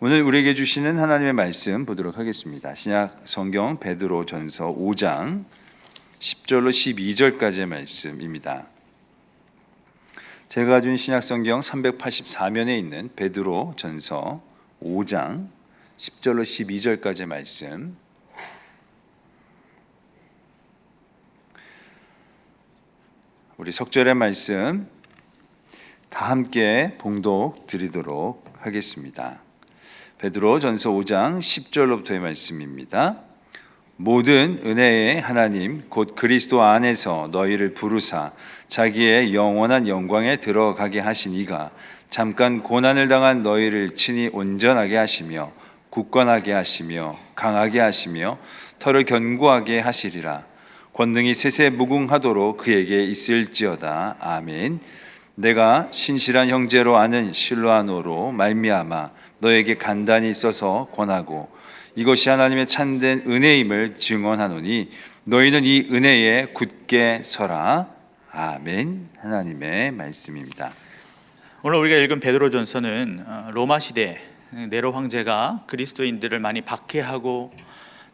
오늘 우리에게 주시는 하나님의 말씀 보도록 하겠습니다. 신약 성경 베드로전서 5장 10절로 12절까지의 말씀입니다. 제가 가진 신약 성경 384면에 있는 베드로전서 5장 10절로 12절까지의 말씀, 우리 석절의 말씀 다 함께 봉독 드리도록 하겠습니다. 베드로전서 5장 10절로부터의 말씀입니다. 모든 은혜의 하나님 곧 그리스도 안에서 너희를 부르사 자기의 영원한 영광에 들어가게 하신 이가 잠깐 고난을 당한 너희를 친히 온전하게 하시며 굳건하게 하시며 강하게 하시며 털을 견고하게 하시리라. 권능이 세세 무궁하도록 그에게 있을지어다. 아멘. 내가 신실한 형제로 아는 실로아노로 말미암아 너에게 간단히 써서 권하고 이것이 하나님의 참된 은혜임을 증언하노니 너희는 이 은혜에 굳게 서라. 아멘. 하나님의 말씀입니다. 오늘 우리가 읽은 베드로전서는 로마 시대 네로 황제가 그리스도인들을 많이 박해하고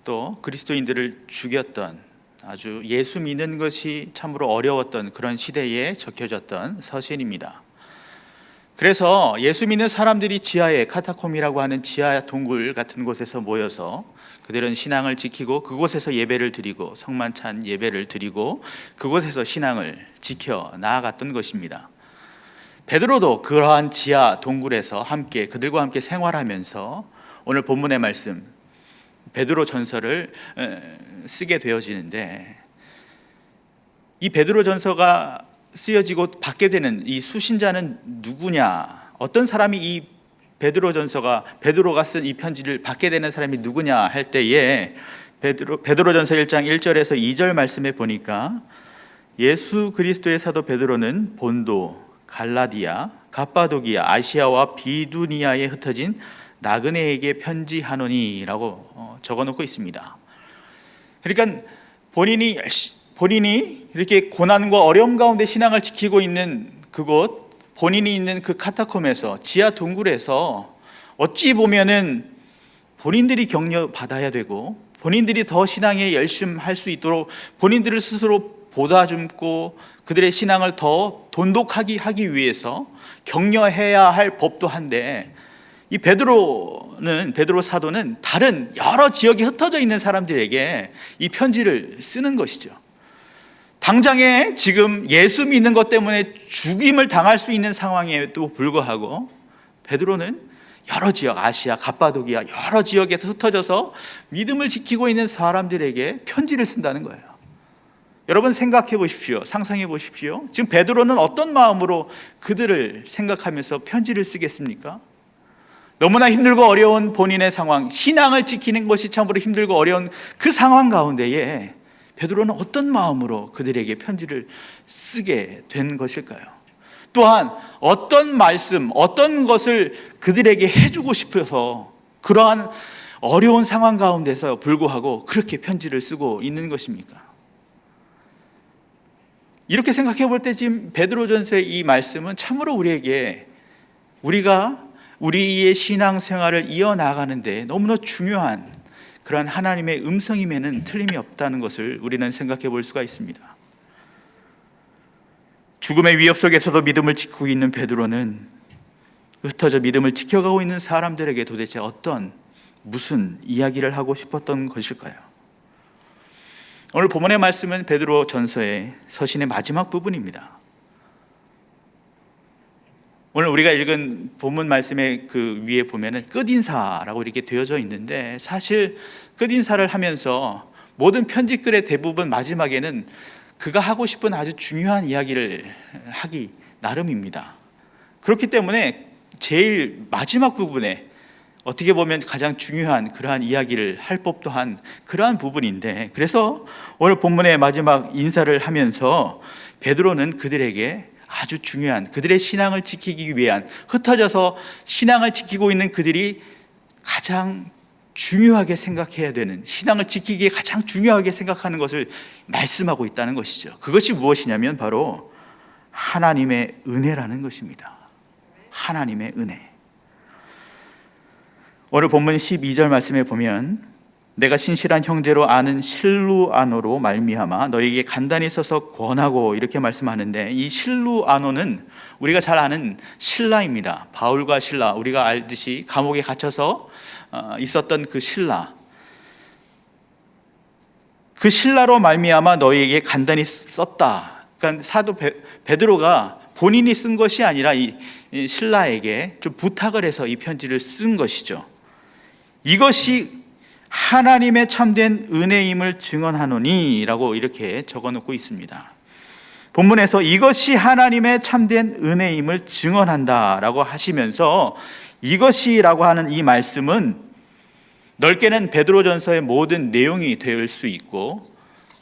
또 그리스도인들을 죽였던, 아주 예수 믿는 것이 참으로 어려웠던 그런 시대에 적혀졌던 서신입니다. 그래서 예수 믿는 사람들이 지하에, 카타콤이라고 하는 지하 동굴 같은 곳에서 모여서 그들은 신앙을 지키고 그곳에서 예배를 드리고 성만찬 예배를 드리고 그곳에서 신앙을 지켜 나아갔던 것입니다. 베드로도 그러한 지하 동굴에서 그들과 함께 생활하면서 오늘 본문의 말씀 베드로 전서를 쓰게 되어지는데, 이 베드로 전서가 쓰여지고 받게 되는 이 수신자는 누구냐, 어떤 사람이 이 베드로가 쓴 이 편지를 받게 되는 사람이 누구냐 할 때에 베드로전서 1장 1절에서 2절 말씀에 보니까 예수 그리스도의 사도 베드로는 본도, 갈라디아, 갑바도기아, 아시아와 비두니아에 흩어진 나그네에게 편지하노니라고 적어놓고 있습니다. 그러니까 본인이 이렇게 고난과 어려움 가운데 신앙을 지키고 있는 그곳, 본인이 있는 그 카타콤에서, 지하 동굴에서 어찌 보면은 본인들이 격려받아야 되고 본인들이 더 신앙에 열심할 수 있도록 본인들을 스스로 보다듬고 그들의 신앙을 더 돈독하게 하기 위해서 격려해야 할 법도 한데, 이 베드로 사도는 다른 여러 지역에 흩어져 있는 사람들에게 이 편지를 쓰는 것이죠. 당장에 지금 예수 믿는 것 때문에 죽임을 당할 수 있는 상황에도 불구하고 베드로는 여러 지역, 아시아, 갑바도기아 여러 지역에서 흩어져서 믿음을 지키고 있는 사람들에게 편지를 쓴다는 거예요. 여러분 생각해 보십시오. 상상해 보십시오. 지금 베드로는 어떤 마음으로 그들을 생각하면서 편지를 쓰겠습니까? 너무나 힘들고 어려운 본인의 상황, 신앙을 지키는 것이 참으로 힘들고 어려운 그 상황 가운데에 베드로는 어떤 마음으로 그들에게 편지를 쓰게 된 것일까요? 또한 어떤 말씀, 어떤 것을 그들에게 해주고 싶어서 그러한 어려운 상황 가운데서 불구하고 그렇게 편지를 쓰고 있는 것입니까? 이렇게 생각해 볼 때 지금 베드로전서의 이 말씀은 참으로 우리가 우리의 신앙생활을 이어나가는데 너무나 중요한 그러한 하나님의 음성임에는 틀림이 없다는 것을 우리는 생각해 볼 수가 있습니다. 죽음의 위협 속에서도 믿음을 지키고 있는 베드로는 흩어져 믿음을 지켜가고 있는 사람들에게 도대체 무슨 이야기를 하고 싶었던 것일까요? 오늘 본문의 말씀은 베드로 전서의 서신의 마지막 부분입니다. 오늘 우리가 읽은 본문 말씀의 그 위에 보면은 끝인사라고 이렇게 되어져 있는데, 사실 끝인사를 하면서 모든 편지글의 대부분 마지막에는 그가 하고 싶은 아주 중요한 이야기를 하기 나름입니다. 그렇기 때문에 제일 마지막 부분에 어떻게 보면 가장 중요한 그러한 이야기를 할 법도 한 그러한 부분인데, 그래서 오늘 본문의 마지막 인사를 하면서 베드로는 그들에게 아주 중요한, 그들의 신앙을 지키기 위한, 흩어져서 신앙을 지키고 있는 그들이 가장 중요하게 생각해야 되는, 신앙을 지키기에 가장 중요하게 생각하는 것을 말씀하고 있다는 것이죠. 그것이 무엇이냐면 바로 하나님의 은혜라는 것입니다. 하나님의 은혜. 오늘 본문 12절 말씀에 보면 내가 신실한 형제로 아는 실루아노로 말미암아 너에게 간단히 써서 권하고 이렇게 말씀하는데, 이 실루아노는 우리가 잘 아는 신라입니다. 바울과 신라, 우리가 알듯이 감옥에 갇혀서 있었던 그 신라, 그 신라로 말미암아 너희에게 간단히 썼다. 그러니까 사도 베드로가 본인이 쓴 것이 아니라 이 신라에게 좀 부탁을 해서 이 편지를 쓴 것이죠. 이것이 하나님의 참된 은혜임을 증언하노니 라고 이렇게 적어놓고 있습니다. 본문에서 이것이 하나님의 참된 은혜임을 증언한다 라고 하시면서 이것이라고 하는 이 말씀은 넓게는 베드로전서의 모든 내용이 될 수 있고,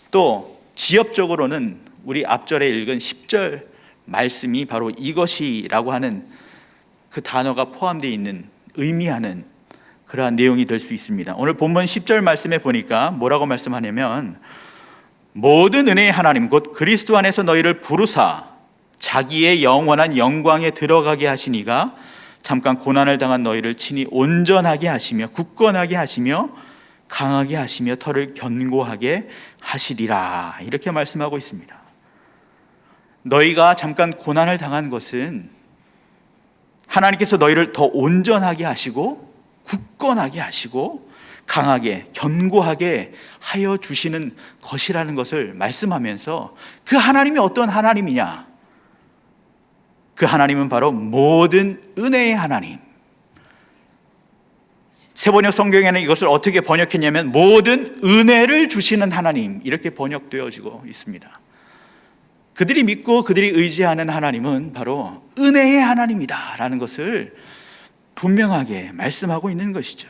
또 지엽적으로는 우리 앞절에 읽은 10절 말씀이 바로 이것이라고 하는 그 단어가 포함되어 있는, 의미하는 그러한 내용이 될 수 있습니다. 오늘 본문 10절 말씀에 보니까 뭐라고 말씀하냐면, 모든 은혜의 하나님 곧 그리스도 안에서 너희를 부르사 자기의 영원한 영광에 들어가게 하시니가 잠깐 고난을 당한 너희를 친히 온전하게 하시며 굳건하게 하시며 강하게 하시며 터를 견고하게 하시리라, 이렇게 말씀하고 있습니다. 너희가 잠깐 고난을 당한 것은 하나님께서 너희를 더 온전하게 하시고 굳건하게 하시고 강하게 견고하게 하여 주시는 것이라는 것을 말씀하면서, 그 하나님이 어떤 하나님이냐? 그 하나님은 바로 모든 은혜의 하나님. 세번역 성경에는 이것을 어떻게 번역했냐면 모든 은혜를 주시는 하나님, 이렇게 번역되어지고 있습니다. 그들이 믿고 그들이 의지하는 하나님은 바로 은혜의 하나님이다 라는 것을 분명하게 말씀하고 있는 것이죠.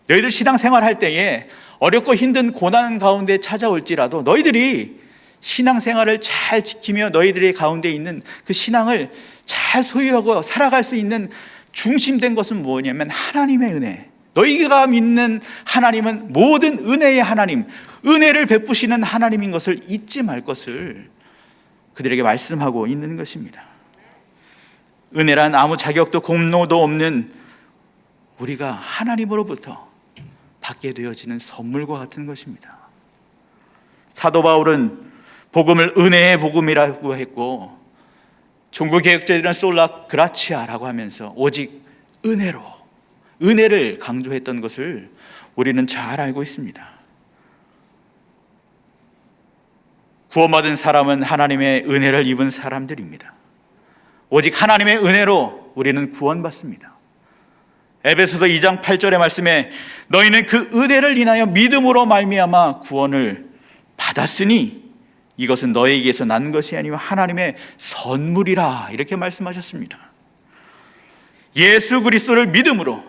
너희들 신앙생활 할 때에 어렵고 힘든 고난 가운데 찾아올지라도 너희들이 신앙생활을 잘 지키며 너희들의 가운데 있는 그 신앙을 잘 소유하고 살아갈 수 있는 중심된 것은 뭐냐면 하나님의 은혜. 너희가 믿는 하나님은 모든 은혜의 하나님, 은혜를 베푸시는 하나님인 것을 잊지 말 것을 그들에게 말씀하고 있는 것입니다. 은혜란 아무 자격도 공로도 없는 우리가 하나님으로부터 받게 되어지는 선물과 같은 것입니다. 사도 바울은 복음을 은혜의 복음이라고 했고, 종교개혁자들은 솔라 그라치아라고 하면서 오직 은혜로, 은혜를 강조했던 것을 우리는 잘 알고 있습니다. 구원받은 사람은 하나님의 은혜를 입은 사람들입니다. 오직 하나님의 은혜로 우리는 구원받습니다. 에베소서 2장 8절의 말씀에 너희는 그 은혜를 인하여 믿음으로 말미암아 구원을 받았으니 이것은 너희에게서 난 것이 아니요 하나님의 선물이라, 이렇게 말씀하셨습니다. 예수 그리스도를 믿음으로,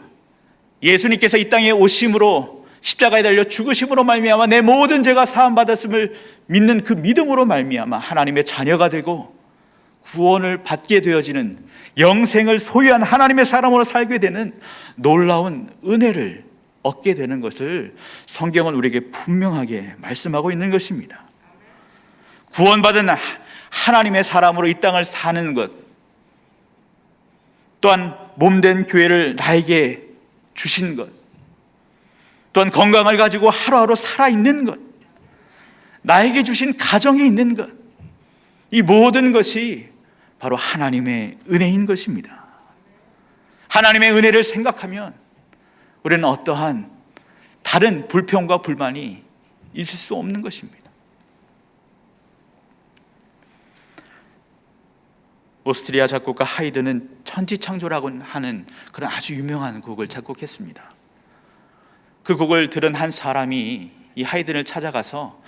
예수님께서 이 땅에 오심으로 십자가에 달려 죽으심으로 말미암아 내 모든 죄가 사함 받았음을 믿는 그 믿음으로 말미암아 하나님의 자녀가 되고 구원을 받게 되어지는, 영생을 소유한 하나님의 사람으로 살게 되는 놀라운 은혜를 얻게 되는 것을 성경은 우리에게 분명하게 말씀하고 있는 것입니다. 구원받은 하나님의 사람으로 이 땅을 사는 것, 또한 몸된 교회를 나에게 주신 것, 또한 건강을 가지고 하루하루 살아있는 것, 나에게 주신 가정에 있는 것, 이 모든 것이 바로 하나님의 은혜인 것입니다. 하나님의 은혜를 생각하면 우리는 어떠한 다른 불평과 불만이 있을 수 없는 것입니다. 오스트리아 작곡가 하이드는 천지창조라고 하는 그런 아주 유명한 곡을 작곡했습니다. 그 곡을 들은 한 사람이 이 하이든을 찾아가서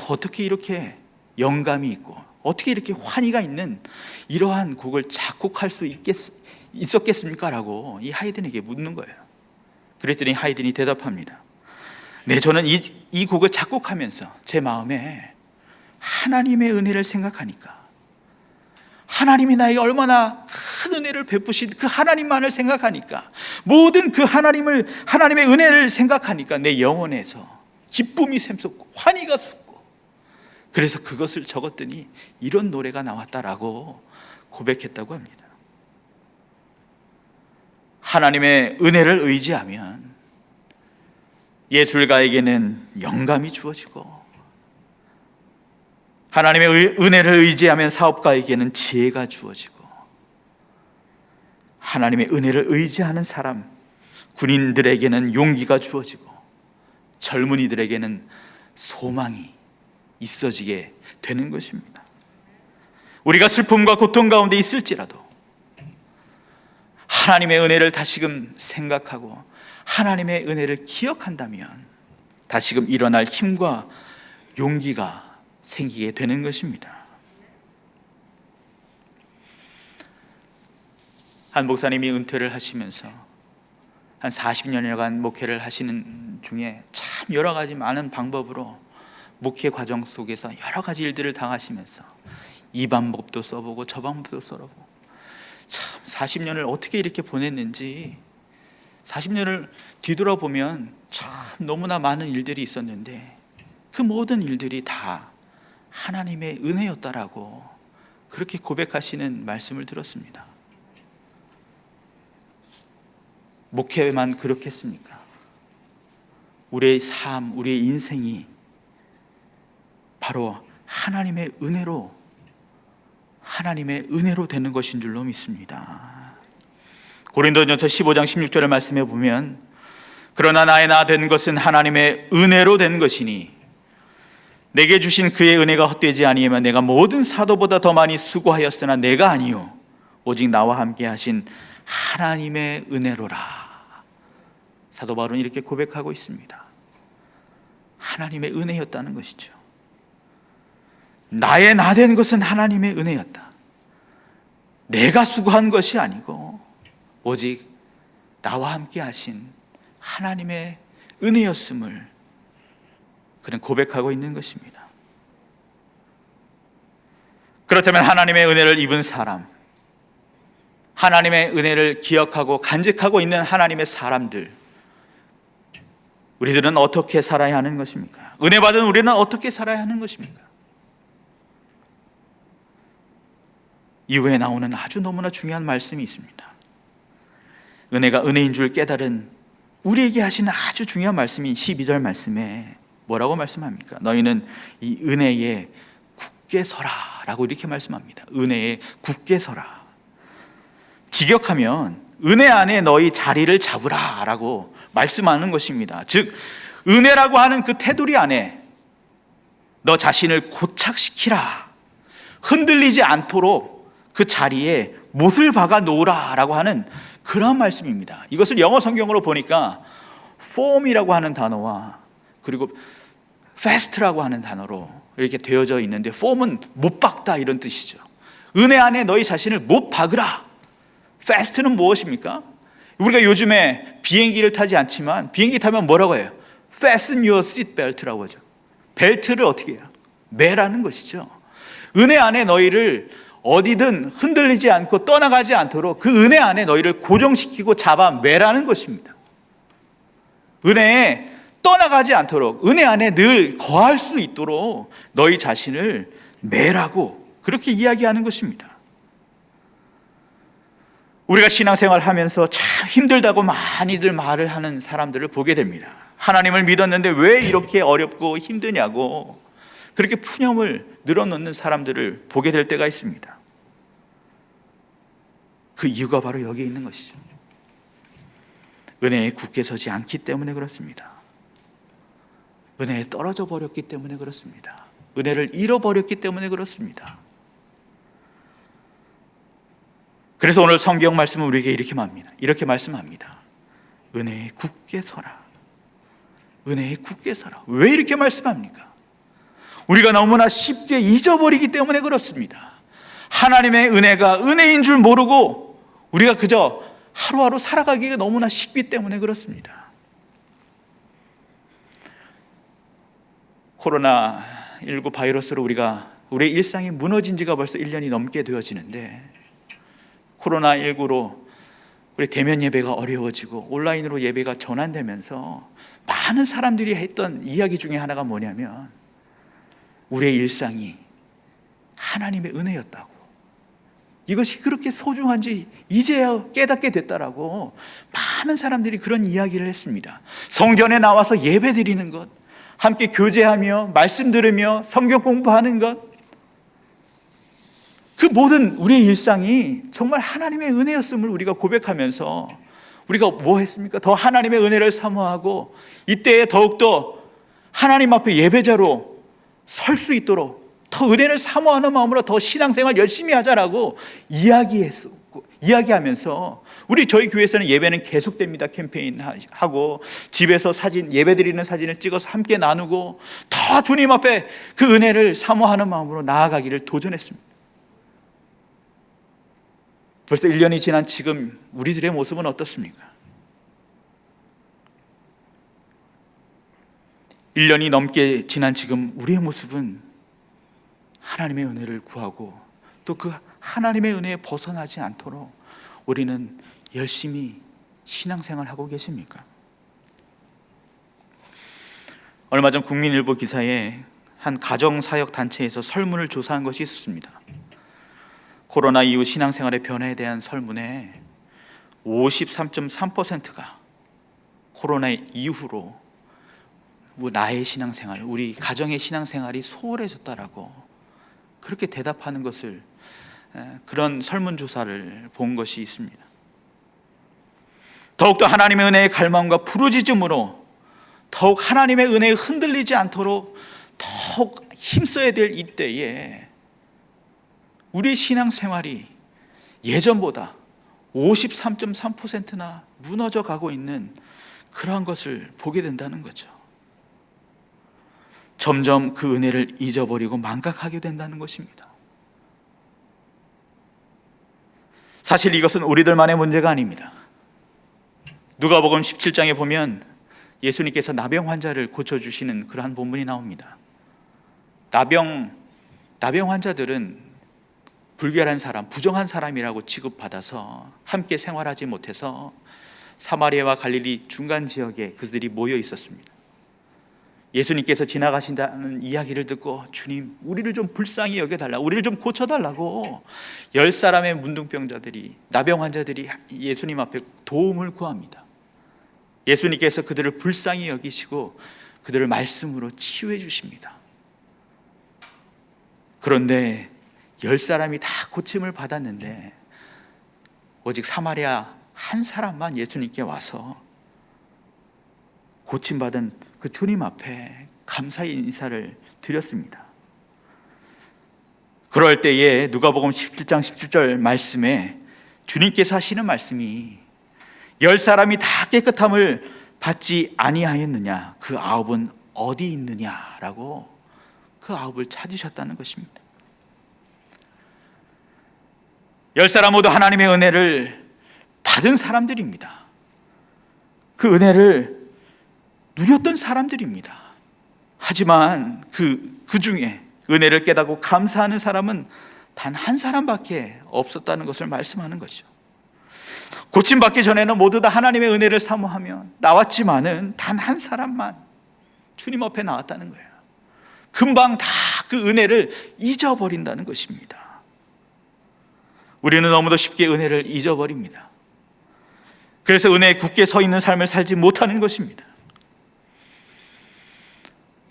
어떻게 이렇게 영감이 있고 어떻게 이렇게 환희가 있는 이러한 곡을 작곡할 수 있었겠습니까? 라고 이 하이든에게 묻는 거예요. 그랬더니 하이든이 대답합니다. 네, 저는 이 곡을 작곡하면서 제 마음에 하나님의 은혜를 생각하니까, 하나님이 나에게 얼마나 큰 은혜를 베푸신 그 하나님만을 생각하니까, 모든 그 하나님의 은혜를 생각하니까 내 영혼에서 기쁨이 샘솟고 환희가 솟고, 그래서 그것을 적었더니 이런 노래가 나왔다라고 고백했다고 합니다. 하나님의 은혜를 의지하면 예술가에게는 영감이 주어지고, 하나님의 은혜를 의지하면 사업가에게는 지혜가 주어지고, 하나님의 은혜를 의지하는 사람, 군인들에게는 용기가 주어지고, 젊은이들에게는 소망이 있어지게 되는 것입니다. 우리가 슬픔과 고통 가운데 있을지라도 하나님의 은혜를 다시금 생각하고 하나님의 은혜를 기억한다면 다시금 일어날 힘과 용기가 생기게 되는 것입니다. 한 목사님이 은퇴를 하시면서 한 40년여간 목회를 하시는 중에 참 여러 가지 많은 방법으로 목회 과정 속에서 여러 가지 일들을 당하시면서 이 방법도 써보고 저 방법도 써보고 참 40년을 어떻게 이렇게 보냈는지, 40년을 뒤돌아보면 참 너무나 많은 일들이 있었는데 그 모든 일들이 다 하나님의 은혜였다라고 그렇게 고백하시는 말씀을 들었습니다. 목회만 그렇겠습니까? 우리의 삶, 우리의 인생이 바로 하나님의 은혜로 되는 것인 줄로 믿습니다. 고린도전서 15장 16절을 말씀해 보면, 그러나 나의 나 된 것은 하나님의 은혜로 된 것이니 내게 주신 그의 은혜가 헛되지 아니하면 내가 모든 사도보다 더 많이 수고하였으나 내가 아니요 오직 나와 함께 하신 하나님의 은혜로라. 사도 바울은 이렇게 고백하고 있습니다. 하나님의 은혜였다는 것이죠. 나의 나 된 것은 하나님의 은혜였다. 내가 수고한 것이 아니고 오직 나와 함께 하신 하나님의 은혜였음을 그는 고백하고 있는 것입니다. 그렇다면 하나님의 은혜를 입은 사람, 하나님의 은혜를 기억하고 간직하고 있는 하나님의 사람들, 우리들은 어떻게 살아야 하는 것입니까? 은혜 받은 우리는 어떻게 살아야 하는 것입니까? 이후에 나오는 아주 너무나 중요한 말씀이 있습니다. 은혜가 은혜인 줄 깨달은 우리에게 하시는 아주 중요한 말씀이 12절 말씀에 뭐라고 말씀합니까? 너희는 이 은혜에 굳게 서라 라고 이렇게 말씀합니다. 은혜에 굳게 서라. 직역하면 은혜 안에 너희 자리를 잡으라 라고 말씀하는 것입니다. 즉 은혜라고 하는 그 테두리 안에 너 자신을 고착시키라, 흔들리지 않도록 그 자리에 못을 박아 놓으라 라고 하는 그런 말씀입니다. 이것을 영어 성경으로 보니까 form이라고 하는 단어와 그리고 fast라고 하는 단어로 이렇게 되어져 있는데, form은 못 박다 이런 뜻이죠. 은혜 안에 너희 자신을 못 박으라. fast는 무엇입니까? 우리가 요즘에 비행기를 타지 않지만 비행기 타면 뭐라고 해요? Fasten your seat belt라고 하죠. 벨트를 어떻게 해요? 매라는 것이죠. 은혜 안에 너희를 어디든 흔들리지 않고 떠나가지 않도록 그 은혜 안에 너희를 고정시키고 잡아 매라는 것입니다. 은혜에 떠나가지 않도록 은혜 안에 늘 거할 수 있도록 너희 자신을 매라고 그렇게 이야기하는 것입니다. 우리가 신앙생활 하면서 참 힘들다고 많이들 말을 하는 사람들을 보게 됩니다. 하나님을 믿었는데 왜 이렇게 어렵고 힘드냐고 그렇게 푸념을 늘어놓는 사람들을 보게 될 때가 있습니다. 그 이유가 바로 여기에 있는 것이죠. 은혜에 굳게 서지 않기 때문에 그렇습니다. 은혜에 떨어져 버렸기 때문에 그렇습니다. 은혜를 잃어버렸기 때문에 그렇습니다. 그래서 오늘 성경 말씀은 우리에게 이렇게 말씀합니다. 은혜에 굳게 서라. 은혜에 굳게 서라. 왜 이렇게 말씀합니까? 우리가 너무나 쉽게 잊어버리기 때문에 그렇습니다. 하나님의 은혜가 은혜인 줄 모르고 우리가 그저 하루하루 살아가기가 너무나 쉽기 때문에 그렇습니다. 코로나19 바이러스로 우리의 일상이 무너진 지가 벌써 1년이 넘게 되어지는데, 코로나19로 우리 대면 예배가 어려워지고 온라인으로 예배가 전환되면서 많은 사람들이 했던 이야기 중에 하나가 뭐냐면 우리의 일상이 하나님의 은혜였다고, 이것이 그렇게 소중한지 이제야 깨닫게 됐다라고 많은 사람들이 그런 이야기를 했습니다. 성전에 나와서 예배 드리는 것, 함께 교제하며 말씀 들으며 성경 공부하는 것, 그 모든 우리의 일상이 정말 하나님의 은혜였음을 우리가 고백하면서 우리가 뭐 했습니까? 더 하나님의 은혜를 사모하고 이때에 더욱더 하나님 앞에 예배자로 설 수 있도록 더 은혜를 사모하는 마음으로 더 신앙생활 열심히 하자라고 이야기하면서 저희 교회에서는 예배는 계속됩니다. 캠페인하고 집에서 예배드리는 사진을 찍어서 함께 나누고 더 주님 앞에 그 은혜를 사모하는 마음으로 나아가기를 도전했습니다. 벌써 1년이 지난 지금 우리들의 모습은 어떻습니까? 1년이 넘게 지난 지금 우리의 모습은 하나님의 은혜를 구하고 또 그 하나님의 은혜에 벗어나지 않도록 우리는 열심히 신앙생활하고 계십니까? 얼마 전 국민일보 기사에 한 가정사역단체에서 설문을 조사한 것이 있었습니다. 코로나 이후 신앙생활의 변화에 대한 설문에 53.3%가 코로나 이후로 나의 신앙생활, 우리 가정의 신앙생활이 소홀해졌다라고 그렇게 대답하는 것을, 그런 설문조사를 본 것이 있습니다. 더욱더 하나님의 은혜의 갈망과 부르짖음으로 더욱 하나님의 은혜에 흔들리지 않도록 더욱 힘써야 될 이때에 우리의 신앙생활이 예전보다 53.3%나 무너져 가고 있는 그러한 것을 보게 된다는 거죠. 점점 그 은혜를 잊어버리고 망각하게 된다는 것입니다. 사실 이것은 우리들만의 문제가 아닙니다. 누가복음 17장에 보면 예수님께서 나병 환자를 고쳐주시는 그러한 본문이 나옵니다. 나병 환자들은 불결한 사람, 부정한 사람이라고 취급받아서 함께 생활하지 못해서 사마리아와 갈릴리 중간 지역에 그들이 모여 있었습니다. 예수님께서 지나가신다는 이야기를 듣고 주님, 우리를 좀 불쌍히 여겨달라, 우리를 좀 고쳐달라고 10사람의 문둥병자들이, 나병 환자들이 예수님 앞에 도움을 구합니다. 예수님께서 그들을 불쌍히 여기시고 그들을 말씀으로 치유해 주십니다. 그런데 10사람이 다 고침을 받았는데 오직 사마리아 한 사람만 예수님께 와서 고침받은 그 주님 앞에 감사의 인사를 드렸습니다. 그럴 때에 누가복음 17장 17절 말씀에 주님께서 하시는 말씀이 10사람이 다 깨끗함을 받지 아니하였느냐, 그 9은 어디 있느냐라고 그 9을 찾으셨다는 것입니다. 10사람 모두 하나님의 은혜를 받은 사람들입니다. 그 은혜를 누렸던 사람들입니다. 하지만 그 중에 은혜를 깨닫고 감사하는 사람은 단 한 사람밖에 없었다는 것을 말씀하는 것이죠. 고침받기 전에는 모두 다 하나님의 은혜를 사모하며 나왔지만은 단 한 사람만 주님 앞에 나왔다는 거예요. 금방 다 그 은혜를 잊어버린다는 것입니다. 우리는 너무도 쉽게 은혜를 잊어버립니다. 그래서 은혜에 굳게 서 있는 삶을 살지 못하는 것입니다.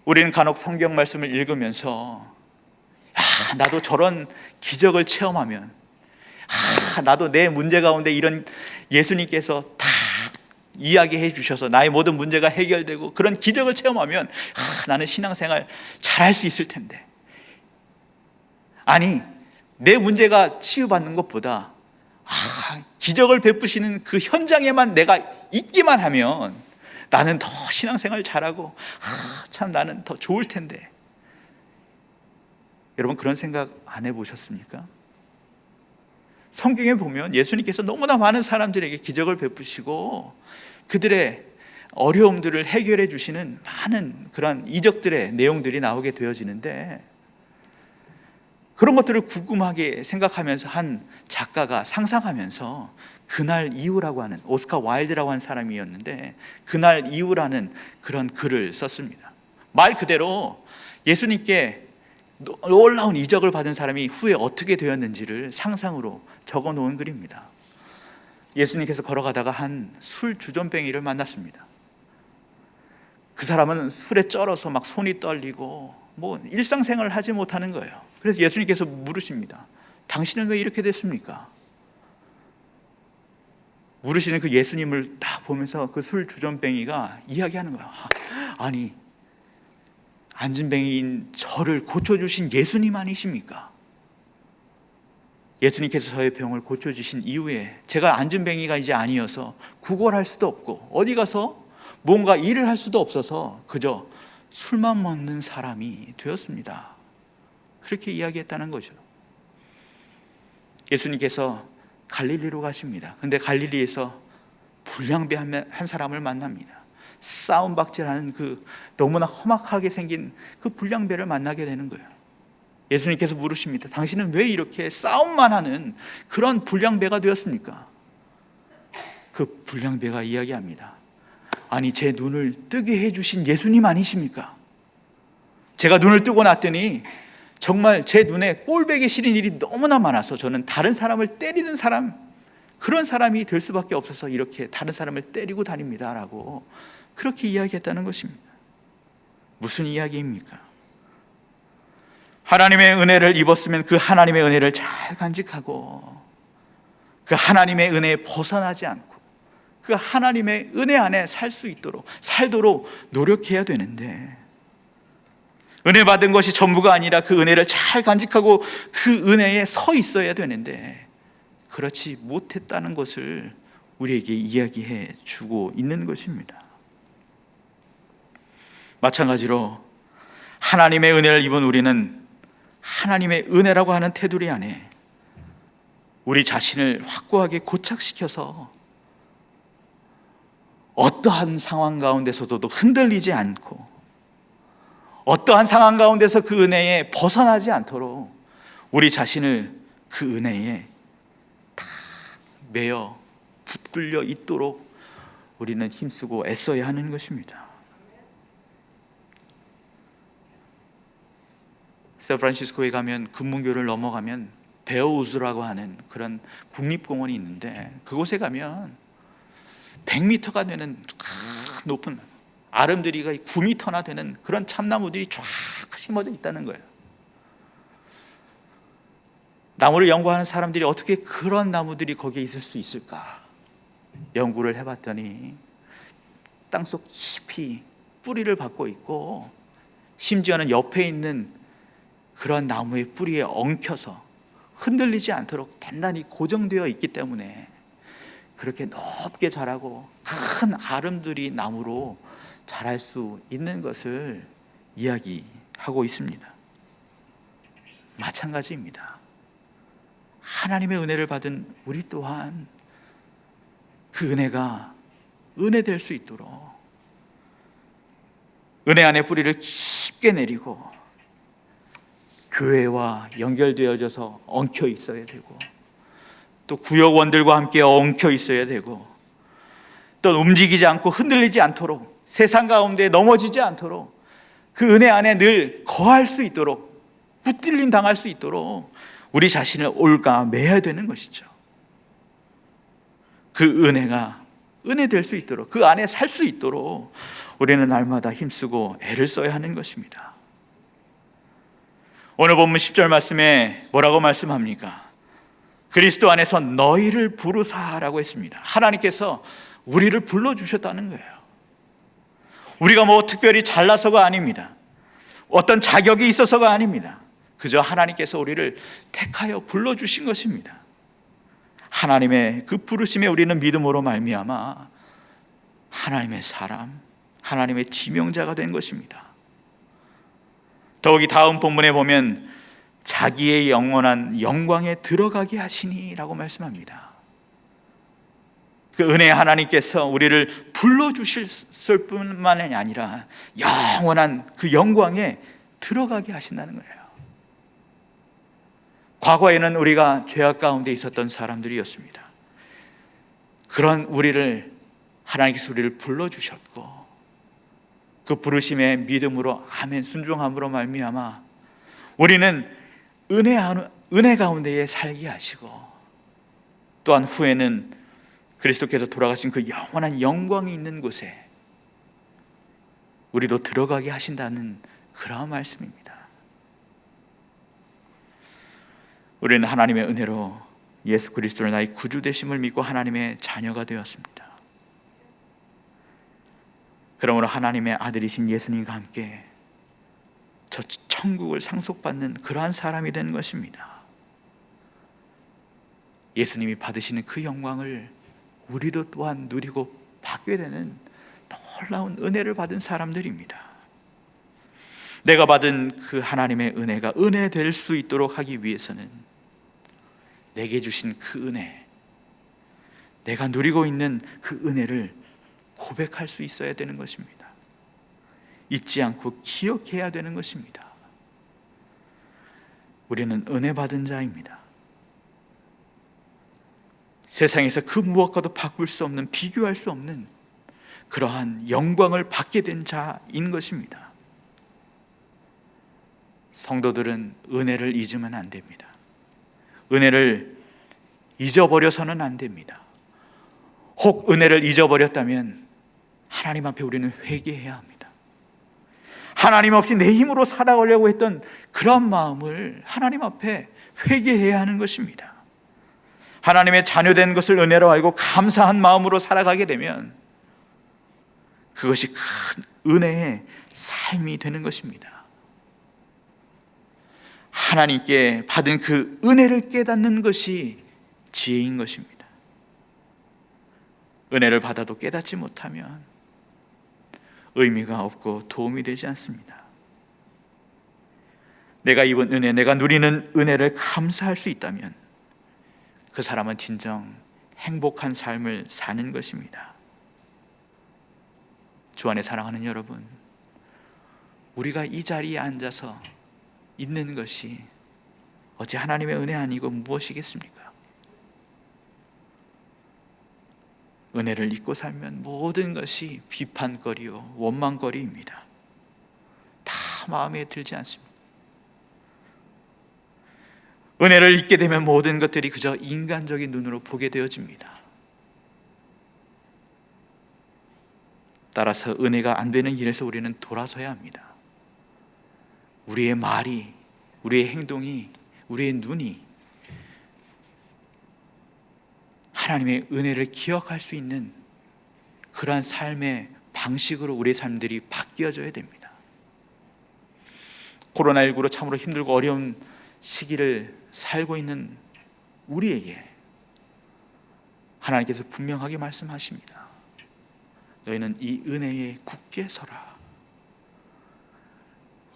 우리는 간혹 성경 말씀을 읽으면서 나도 저런 기적을 체험하면, 나도 내 문제 가운데 이런 예수님께서 다 이야기해 주셔서 나의 모든 문제가 해결되고 그런 기적을 체험하면 나는 신앙생활 잘할 수 있을 텐데, 아니 내 문제가 치유받는 것보다 기적을 베푸시는 그 현장에만 내가 있기만 하면 나는 더 신앙생활 잘하고 참 나는 더 좋을 텐데. 여러분 그런 생각 안 해보셨습니까? 성경에 보면 예수님께서 너무나 많은 사람들에게 기적을 베푸시고 그들의 어려움들을 해결해 주시는 많은 그런 이적들의 내용들이 나오게 되어지는데, 그런 것들을 궁금하게 생각하면서 한 작가가 상상하면서 그날 이후라고 하는, 오스카 와일드라고 하는 사람이었는데 그날 이후라는 그런 글을 썼습니다. 말 그대로 예수님께 놀라운 이적을 받은 사람이 후에 어떻게 되었는지를 상상으로 적어 놓은 글입니다. 예수님께서 걸어가다가 한 술 주전뱅이를 만났습니다. 그 사람은 술에 쩔어서 막 손이 떨리고 뭐 일상생활을 하지 못하는 거예요. 그래서 예수님께서 물으십니다. 당신은 왜 이렇게 됐습니까? 물으시는 그 예수님을 딱 보면서 그 술 주전뱅이가 이야기하는 거야. 아니, 안진뱅이인 저를 고쳐주신 예수님 아니십니까? 예수님께서 저의 병을 고쳐주신 이후에 제가 안진뱅이가 이제 아니어서 구걸할 수도 없고 어디 가서 뭔가 일을 할 수도 없어서 그저 술만 먹는 사람이 되었습니다. 그렇게 이야기했다는 거죠. 예수님께서 갈릴리로 가십니다. 근데 갈릴리에서 불량배 한 사람을 만납니다. 싸움박질하는 그 너무나 험악하게 생긴 그 불량배를 만나게 되는 거예요. 예수님께서 물으십니다. 당신은 왜 이렇게 싸움만 하는 그런 불량배가 되었습니까? 그 불량배가 이야기합니다. 아니, 제 눈을 뜨게 해주신 예수님 아니십니까? 제가 눈을 뜨고 났더니 정말 제 눈에 꼴보기 싫은 일이 너무나 많아서 저는 다른 사람을 때리는 사람, 그런 사람이 될 수밖에 없어서 이렇게 다른 사람을 때리고 다닙니다 라고 그렇게 이야기했다는 것입니다. 무슨 이야기입니까? 하나님의 은혜를 입었으면 그 하나님의 은혜를 잘 간직하고 그 하나님의 은혜에 벗어나지 않고 그 하나님의 은혜 안에 살도록 노력해야 되는데, 은혜 받은 것이 전부가 아니라 그 은혜를 잘 간직하고 그 은혜에 서 있어야 되는데 그렇지 못했다는 것을 우리에게 이야기해 주고 있는 것입니다. 마찬가지로 하나님의 은혜를 입은 우리는 하나님의 은혜라고 하는 테두리 안에 우리 자신을 확고하게 고착시켜서 어떠한 상황 가운데서도 흔들리지 않고 어떠한 상황 가운데서 그 은혜에 벗어나지 않도록 우리 자신을 그 은혜에 다 매여 붙들려 있도록 우리는 힘쓰고 애써야 하는 것입니다. 샌프란시스코에 가면 금문교를 넘어가면 베어우즈라고 하는 그런 국립공원이 있는데 그곳에 가면 100m가 되는 높은 아름드리가 9m나 되는 그런 참나무들이 쫙 심어져 있다는 거예요. 나무를 연구하는 사람들이 어떻게 그런 나무들이 거기에 있을 수 있을까 연구를 해봤더니 땅속 깊이 뿌리를 받고 있고 심지어는 옆에 있는 그런 나무의 뿌리에 엉켜서 흔들리지 않도록 단단히 고정되어 있기 때문에 그렇게 높게 자라고 큰 아름드리 나무로 자랄 수 있는 것을 이야기하고 있습니다. 마찬가지입니다. 하나님의 은혜를 받은 우리 또한 그 은혜가 은혜될 수 있도록 은혜 안에 뿌리를 깊게 내리고 교회와 연결되어져서 엉켜 있어야 되고 또 구역원들과 함께 엉켜 있어야 되고 또 움직이지 않고 흔들리지 않도록 세상 가운데 넘어지지 않도록 그 은혜 안에 늘 거할 수 있도록 붙들림 당할 수 있도록 우리 자신을 올가매야 되는 것이죠. 그 은혜가 은혜될 수 있도록 그 안에 살 수 있도록 우리는 날마다 힘쓰고 애를 써야 하는 것입니다. 오늘 본문 10절 말씀에 뭐라고 말씀합니까? 그리스도 안에서 너희를 부르사라고 했습니다. 하나님께서 우리를 불러주셨다는 거예요. 우리가 뭐 특별히 잘나서가 아닙니다. 어떤 자격이 있어서가 아닙니다. 그저 하나님께서 우리를 택하여 불러주신 것입니다. 하나님의 그 부르심에 우리는 믿음으로 말미암아 하나님의 사람, 하나님의 지명자가 된 것입니다. 더욱이 다음 본문에 보면 자기의 영원한 영광에 들어가게 하시니 라고 말씀합니다. 그 은혜의 하나님께서 우리를 불러주실 뿐만이 아니라 영원한 그 영광에 들어가게 하신다는 거예요. 과거에는 우리가 죄악 가운데 있었던 사람들이었습니다. 그런 우리를 하나님께서 우리를 불러주셨고 그 부르심의 믿음으로 아멘 순종함으로 말미암아 우리는 은혜 가운데에 살게 하시고, 또한 후에는 그리스도께서 돌아가신 그 영원한 영광이 있는 곳에 우리도 들어가게 하신다는 그러한 말씀입니다. 우리는 하나님의 은혜로 예수 그리스도를 나의 구주 되심을 믿고 하나님의 자녀가 되었습니다. 그러므로 하나님의 아들이신 예수님과 함께 저 천국을 상속받는 그러한 사람이 된 것입니다. 예수님이 받으시는 그 영광을 우리도 또한 누리고 받게 되는 놀라운 은혜를 받은 사람들입니다. 내가 받은 그 하나님의 은혜가 은혜 될 수 있도록 하기 위해서는 내게 주신 그 은혜, 내가 누리고 있는 그 은혜를 고백할 수 있어야 되는 것입니다. 잊지 않고 기억해야 되는 것입니다. 우리는 은혜 받은 자입니다. 세상에서 그 무엇과도 바꿀 수 없는, 비교할 수 없는 그러한 영광을 받게 된 자인 것입니다. 성도들은 은혜를 잊으면 안 됩니다. 은혜를 잊어버려서는 안 됩니다. 혹 은혜를 잊어버렸다면 하나님 앞에 우리는 회개해야 합니다. 하나님 없이 내 힘으로 살아가려고 했던 그런 마음을 하나님 앞에 회개해야 하는 것입니다. 하나님의 자녀된 것을 은혜로 알고 감사한 마음으로 살아가게 되면 그것이 큰 은혜의 삶이 되는 것입니다. 하나님께 받은 그 은혜를 깨닫는 것이 지혜인 것입니다. 은혜를 받아도 깨닫지 못하면 의미가 없고 도움이 되지 않습니다. 내가 입은 은혜, 내가 누리는 은혜를 감사할 수 있다면 그 사람은 진정 행복한 삶을 사는 것입니다. 주 안에 사랑하는 여러분, 우리가 이 자리에 앉아서 있는 것이 어찌 하나님의 은혜 아니고 무엇이겠습니까? 은혜를 잊고 살면 모든 것이 비판거리요 원망거리입니다. 다 마음에 들지 않습니다. 은혜를 잊게 되면 모든 것들이 그저 인간적인 눈으로 보게 되어집니다. 따라서 은혜가 안 되는 길에서 우리는 돌아서야 합니다. 우리의 말이, 우리의 행동이, 우리의 눈이 하나님의 은혜를 기억할 수 있는 그러한 삶의 방식으로 우리의 삶들이 바뀌어져야 됩니다. 코로나19로 참으로 힘들고 어려운 시기를 살고 있는 우리에게 하나님께서 분명하게 말씀하십니다. 너희는 이 은혜에 굳게 서라.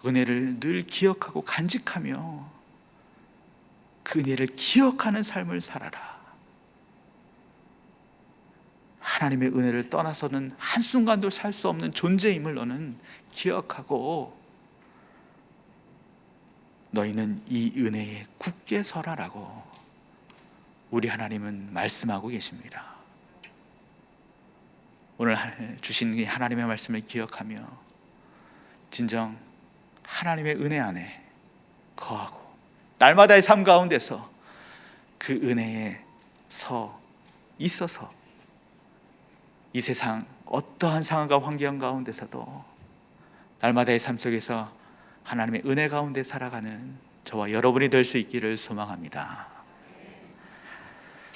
은혜를 늘 기억하고 간직하며 그 은혜를 기억하는 삶을 살아라. 하나님의 은혜를 떠나서는 한순간도 살 수 없는 존재임을 너는 기억하고 너희는 이 은혜에 굳게 서라라고 우리 하나님은 말씀하고 계십니다. 오늘 주신 이 하나님의 말씀을 기억하며 진정 하나님의 은혜 안에 거하고 날마다의 삶 가운데서 그 은혜에 서 있어서 이 세상 어떠한 상황과 환경 가운데서도 날마다의 삶 속에서 하나님의 은혜 가운데 살아가는 저와 여러분이 될 수 있기를 소망합니다.